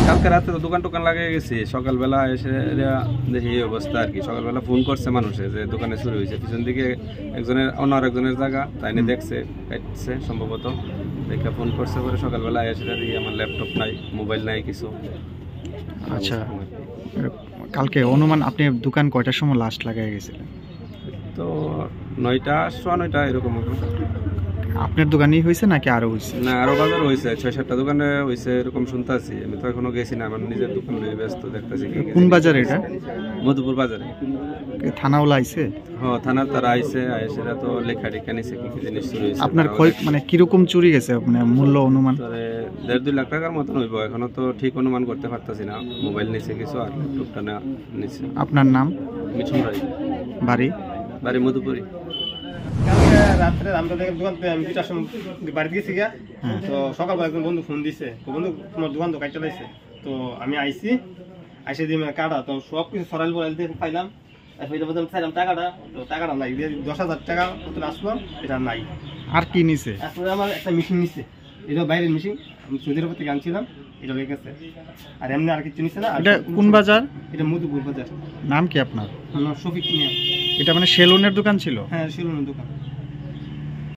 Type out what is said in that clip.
কালকে রাতে তো দোকান লাগিয়ে গেছি, সকালবেলা এসে দেখি এই অবস্থা আর কি। সকালবেলা ফোন করছে মানুষে যে দোকানে চুরি হয়েছে, পিছন দিকে অন্য আরেকজনের জায়গা তাই নিয়ে দেখছে, কাটছে সম্ভবত, দেখে ফোন করছে। পরে সকালবেলা এসে দেখি আমার ল্যাপটপ নাই, মোবাইল নাই, কিছু। আচ্ছা, কালকে অনুমান আপনি দোকান কয়টার সময় লাস্ট লাগাই গেছিলেন? তো 9টা 9:15 এরকম। আপনার দোকানেই হয়েছে নাকি আরো হয়েছে? না, আরো বাজার হয়েছে, 6-7টা দোকানে হয়েছে এরকম শুনতেছি। আমি তো এখনো গেছি না, আমার নিজের দোকান নিয়ে ব্যস্ত দেখতেছি। কোন বাজারে এটা? মধুপুর বাজারে। থানাওয়ালা আইছে? হ্যাঁ, থানার তারা আইছে, সেটা তো লেখা রেখা নিছে কি কি জিনিস চুরি হয়েছে। আপনার মানে কিরকম চুরি গেছে আপনার মূল্য অনুমান? 1.5-2 লাখ টাকার মতন হইব, এখনো তো ঠিক অনুমান করতে পারতাছি না। মোবাইল নিছে কিছু, আর ল্যাপটপটা না নিছে। আপনার নাম? মিঠুন রায়। বাড়ি মধুপুরি। কালকে রাত্রে আমরা দোকান আমি 2টার সময় বাড়িতে গেছি গিয়া, তো সকালবেলা একজন বন্ধু ফোন দিছে, বন্ধু তোমার দোকান তো কাইটা লাইছে। তো আমি আইসে দিয়ে কাটা, তো সব কিছু সরাইল বরাইল দিয়ে পাইলাম। চাইলাম টাকাটা, তো টাকাটা নাই, 10,000 টাকা মতন আসলো, এটা নাই। আর কি নিছে? আসলে আমার একটা মেশিন নিছে, এটা বাইরের মেশিন, আমি সৌদি আরব থেকে আনছিলাম, এটা লেগে গেছে। আর এমনি আর কিছু নিছে না। এটা কোন বাজার? এটা মধুপুর বাজার। নাম কি আপনার? শফিক মিয়া। এটা মানে সেলুনের দোকান ছিল? হ্যাঁ, সেলুনের দোকান।